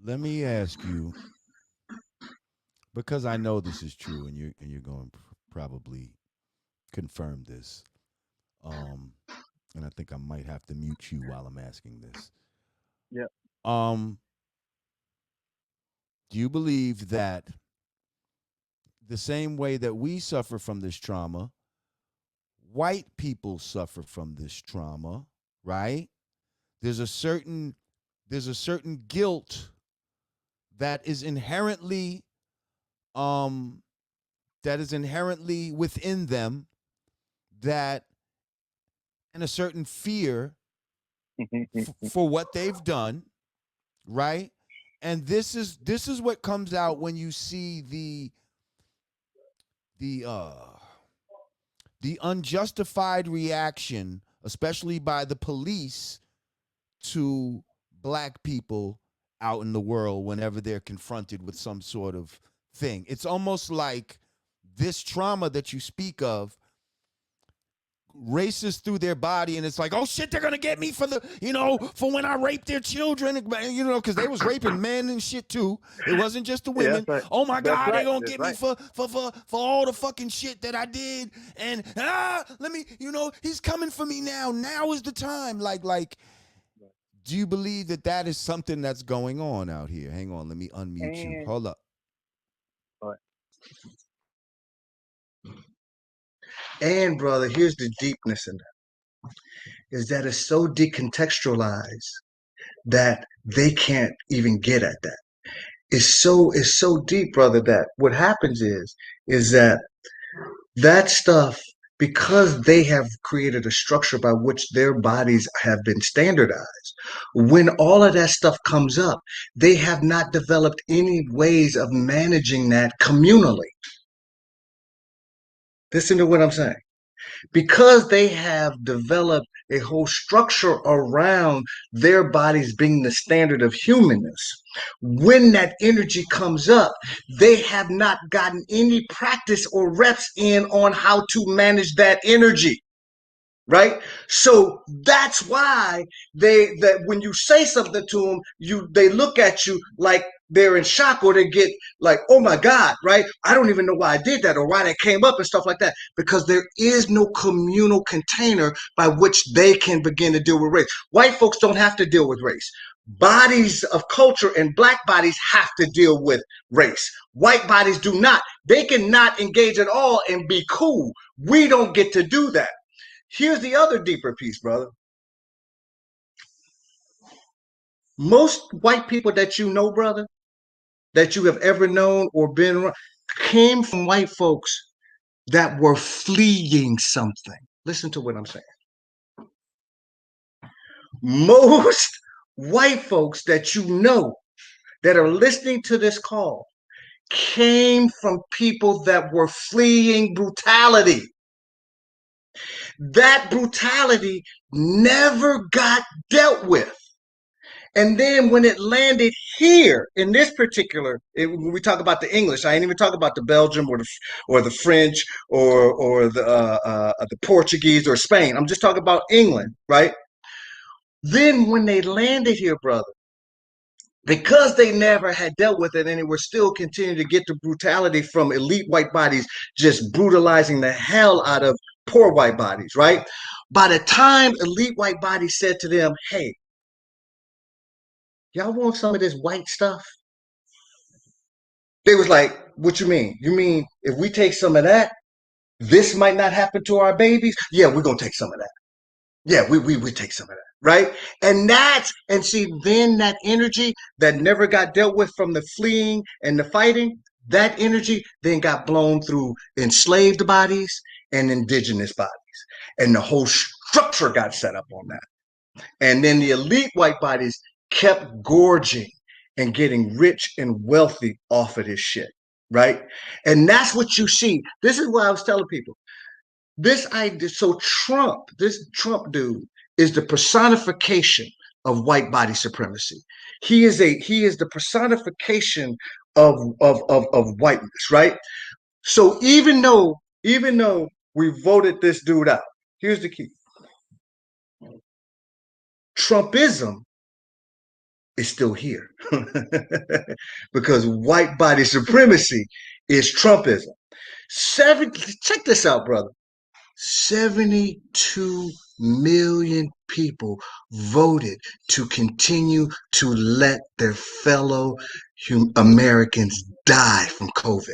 let me ask you, because I know this is true, and you're going to probably confirm this. Um, and I think I might have to mute you while I'm asking this. Yeah. Um, do you believe that the same way that we suffer from this trauma, white people suffer from this trauma, right? There's a certain there's a certain guilt that is inherently um within them, that, and a certain fear for what they've done, right? And this is what comes out when you see the the unjustified reaction, especially by the police, to black people out in the world whenever they're confronted with some sort of thing. It's almost like this trauma that you speak of races through their body, and it's like, oh shit, they're gonna get me for the, for when I raped their children, because they was raping men and shit too. It wasn't just the Yeah, women. that's right. Oh my That's god, they're right. gonna That's get me right. for all the fucking shit that I did. And let me, he's coming for me now. Now is the time. Like, do you believe that that is something that's going on out here? Hang on, let me unmute you. And Hold up. all right. And brother, here's the deepness in that, is that it's so decontextualized that they can't even get at that. It's so deep, brother, that what happens is that that stuff, because they have created a structure by which their bodies have been standardized, when all of that stuff comes up, they have not developed any ways of managing that communally. Listen to what I'm saying. Because they have developed a whole structure around their bodies being the standard of humanness, when that energy comes up, they have not gotten any practice or reps in on how to manage that energy. Right, so that's why that when you say something to them, they look at you like they're in shock, or they get like, oh my god, right, I don't even know why I did that or why that came up and stuff like that, because there is no communal container by which they can begin to deal with race. White folks don't have to deal with race. Bodies of culture and black bodies have to deal with race. White bodies do not. They cannot engage at all and be cool. We don't get to do that. Here's the other deeper piece, brother. Most white people that you know, brother, that you have ever known or been around, came from white folks that were fleeing something. Listen to what I'm saying. Most white folks that you know that are listening to this call came from people that were fleeing brutality. That brutality never got dealt with. And then when it landed here in this particular, when we talk about the English, I ain't even talking about the Belgium or the French or the Portuguese or Spain. I'm just talking about England, right? Then when they landed here, brother, because they never had dealt with it, and they were still continuing to get the brutality from elite white bodies, just brutalizing the hell out of poor white bodies, right? By the time elite white bodies said to them, hey, y'all want some of this white stuff? They was like, what you mean? You mean if we take some of that, this might not happen to our babies? Yeah, we're gonna take some of that. Yeah, we take some of that, right? And see, then that energy that never got dealt with from the fleeing and the fighting, that energy then got blown through enslaved bodies and indigenous bodies. And the whole structure got set up on that. And then the elite white bodies kept gorging and getting rich and wealthy off of this shit, right? And that's what you see. This is what I was telling people. This idea, so this Trump dude is the personification of white body supremacy. He is the personification of whiteness, right? So even though we voted this dude out, here's the key. Trumpism is still here because white body supremacy is Trumpism. Check this out, brother. 72 million people voted to continue to let their fellow Americans die from COVID.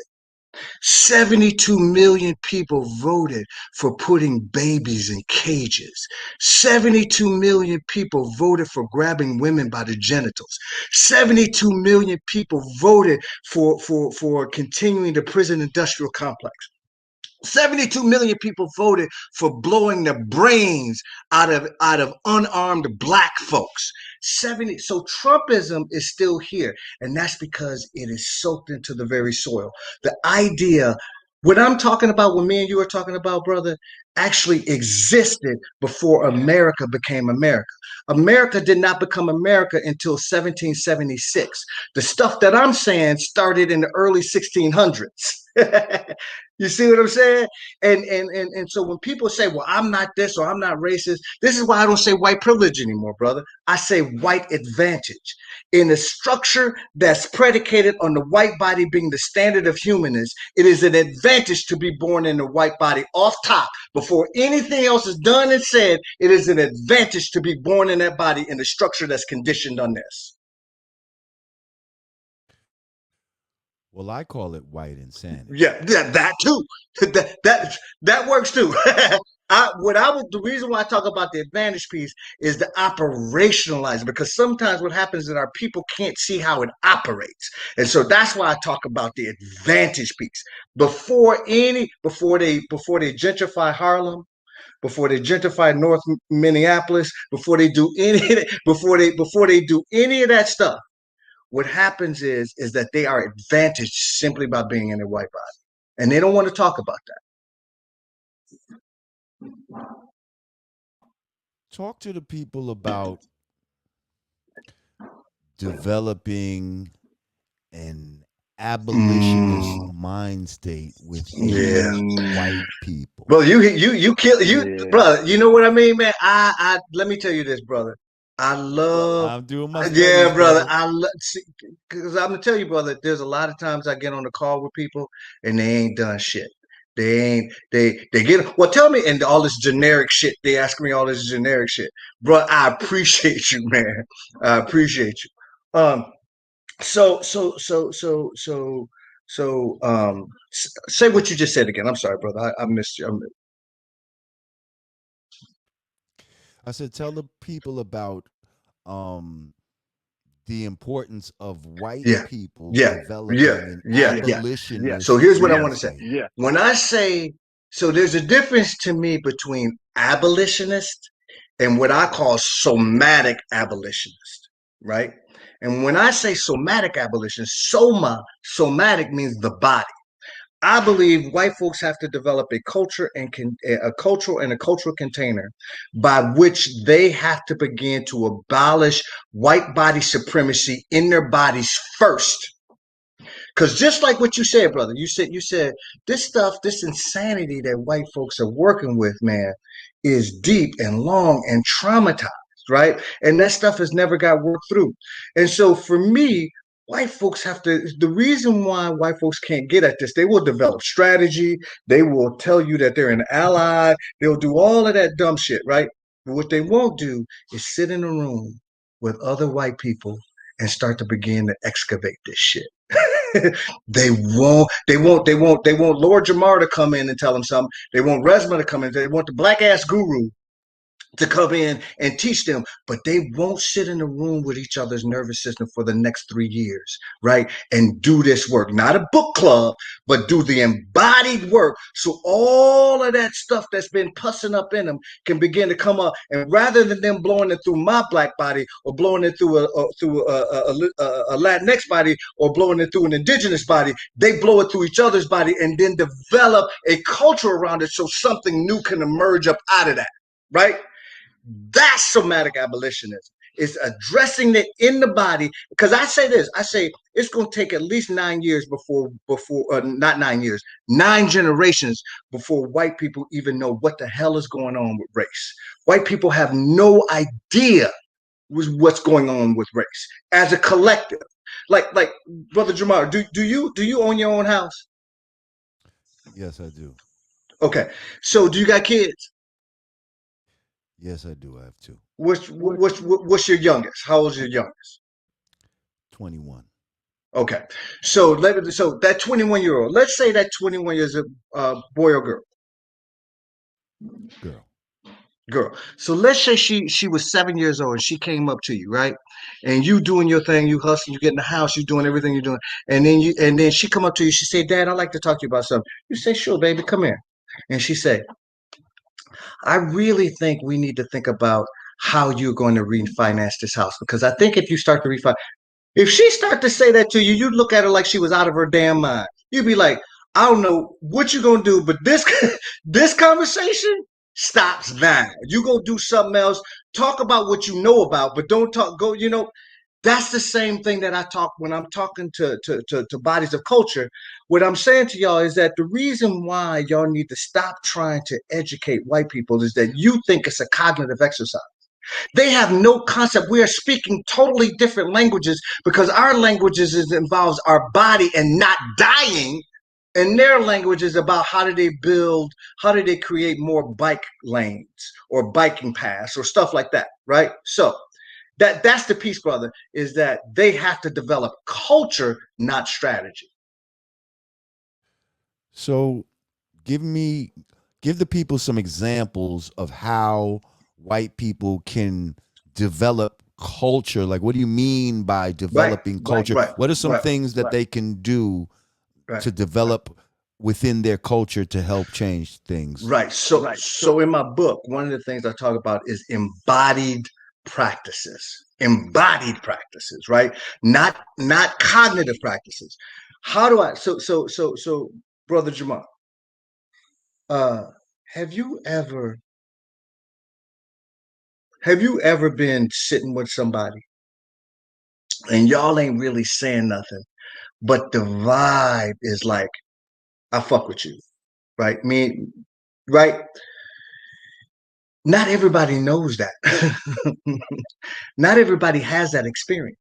72 million people voted for putting babies in cages. 72 million people voted for grabbing women by the genitals. 72 million people voted for continuing the prison industrial complex. 72 million people voted for blowing the brains out of unarmed black folks. So Trumpism is still here, and that's because it is soaked into the very soil. The idea, what I'm talking about, what me and you are talking about, brother, actually existed before America became America. America did not become America until 1776. The stuff that I'm saying started in the early 1600s. You see what I'm saying? And so when people say, well, I'm not this or I'm not racist, this is why I don't say white privilege anymore, brother. I say white advantage. In a structure that's predicated on the white body being the standard of humanness, it is an advantage to be born in the white body off top. Before anything else is done and said, it is an advantage to be born in that body in the structure that's conditioned on this. Well, I call it white insanity. Yeah, that too. That works too. The reason why I talk about the advantage piece is the operationalize, because sometimes what happens is our people can't see how it operates, and so that's why I talk about the advantage piece before they gentrify Harlem, before they gentrify North Minneapolis, before they do any of that stuff. What happens is that they are advantaged simply by being in a white body, and they don't want to talk about that. Talk to the people about developing an abolitionist mind state within white people. Well, you kill you, brother. You know what I mean, man. I let me tell you this, brother. I'm doing my studies, yeah, brother. Because I'm gonna tell you, brother. There's a lot of times I get on the call with people and they ain't done shit. They get, well, tell me, and all this generic shit. They ask me all this generic shit, bro. I appreciate you, man. I appreciate you. So say what you just said again. I'm sorry, brother. I missed you. I said, tell the people about the importance of white people developing an abolitionist. So here's what I want to say. When I say, so there's a difference to me between abolitionist and what I call somatic abolitionist, right? And when I say somatic abolitionist, somatic means the body. I believe white folks have to develop a culture and a cultural container by which they have to begin to abolish white body supremacy in their bodies first. Because just like what you said, brother, you said this stuff, this insanity that white folks are working with, man, is deep and long and traumatized, right? And that stuff has never got worked through. And so for me, white folks have to, the reason why white folks can't get at this, they will develop strategy. They will tell you that they're an ally. They'll do all of that dumb shit, right? But what they won't do is sit in a room with other white people and start to begin to excavate this shit. They won't Lord Jamar to come in and tell them something. They want Resma to come in. They want the black ass guru to come in and teach them, but they won't sit in a room with each other's nervous system for the next 3 years, right? And do this work, not a book club, but do the embodied work. So all of that stuff that's been pussing up in them can begin to come up. And rather than them blowing it through my black body or blowing it through a Latinx body or blowing it through an indigenous body, they blow it through each other's body and then develop a culture around it so something new can emerge up out of that, right? That's somatic abolitionism. It's addressing it in the body. Because I say it's going to take at least 9 years not 9 years, 9 generations before white people even know what the hell is going on with race. White people have no idea what's going on with race as a collective. Like Brother Jamar, do you own your own house? Yes, I do. Okay, so do you got kids? Yes, I do. I have two. What's your youngest? How old is your youngest? 21. Okay, so so that 21-year-old, let's say that 21 years old boy or girl. Girl. Girl. So let's say she was 7 years old and she came up to you, right? And you doing your thing, you hustling, you get in the house, you doing everything you're doing, and then she come up to you, she say, "Dad, I'd like to talk to you about something." You say, "Sure, baby, come here." And she say, "I really think we need to think about how you're going to refinance this house, because I think if you start to refinance." If she start to say that to you, you look at her like she was out of her damn mind. You'd be like, "I don't know what you're gonna do, but this this conversation stops now. You go do something else. Talk about what you know about, but don't talk. Go, you know." That's the same thing that I talk when I'm talking to bodies of culture. What I'm saying to y'all is that the reason why y'all need to stop trying to educate white people is that you think it's a cognitive exercise. They have no concept. We are speaking totally different languages because our languages involves our body and not dying. And their language is about how do they create more bike lanes or biking paths or stuff like that, right? So that's the piece, brother, is that they have to develop culture, not strategy. So give the people some examples of how white people can develop culture. Like, what do you mean by developing culture? right, What are some right, things that right, they can do right. to develop within their culture to help change things? Right. So in my book, one of the things I talk about is embodied practices. Embodied practices, right? Not cognitive practices. How do I so Brother Jamar, uh have you ever been sitting with somebody and y'all ain't really saying nothing, but the vibe is like, "I fuck with you," right? Me, right? Not everybody knows that. Not everybody has that experience.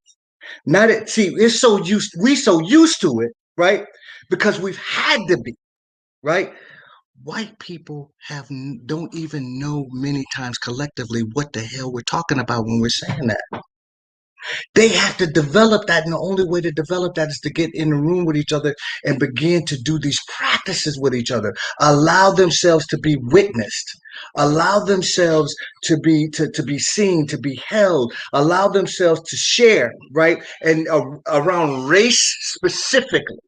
Not it. See, we so used to it, right? Because we've had to be, right? White people don't even know many times collectively what the hell we're talking about when we're saying that. They have to develop that, and the only way to develop that is to get in the room with each other and begin to do these practices with each other. Allow themselves to be witnessed. Allow themselves to be seen, to be held. Allow themselves to share, right? And around race specifically,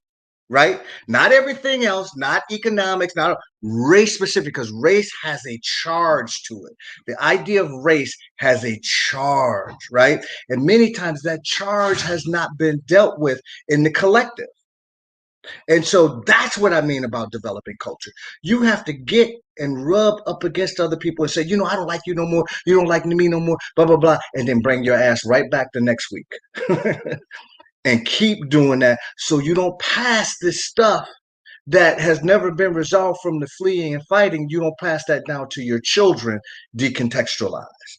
right? Not everything else, not economics, not race specific, because race has a charge to it. The idea of race has a charge, right? And many times that charge has not been dealt with in the collective. And so that's what I mean about developing culture. You have to get and rub up against other people and say, "I don't like you no more. You don't like me no more, blah, blah, blah." And then bring your ass right back the next week. And keep doing that so you don't pass this stuff that has never been resolved from the fleeing and fighting. You don't pass that down to your children decontextualized.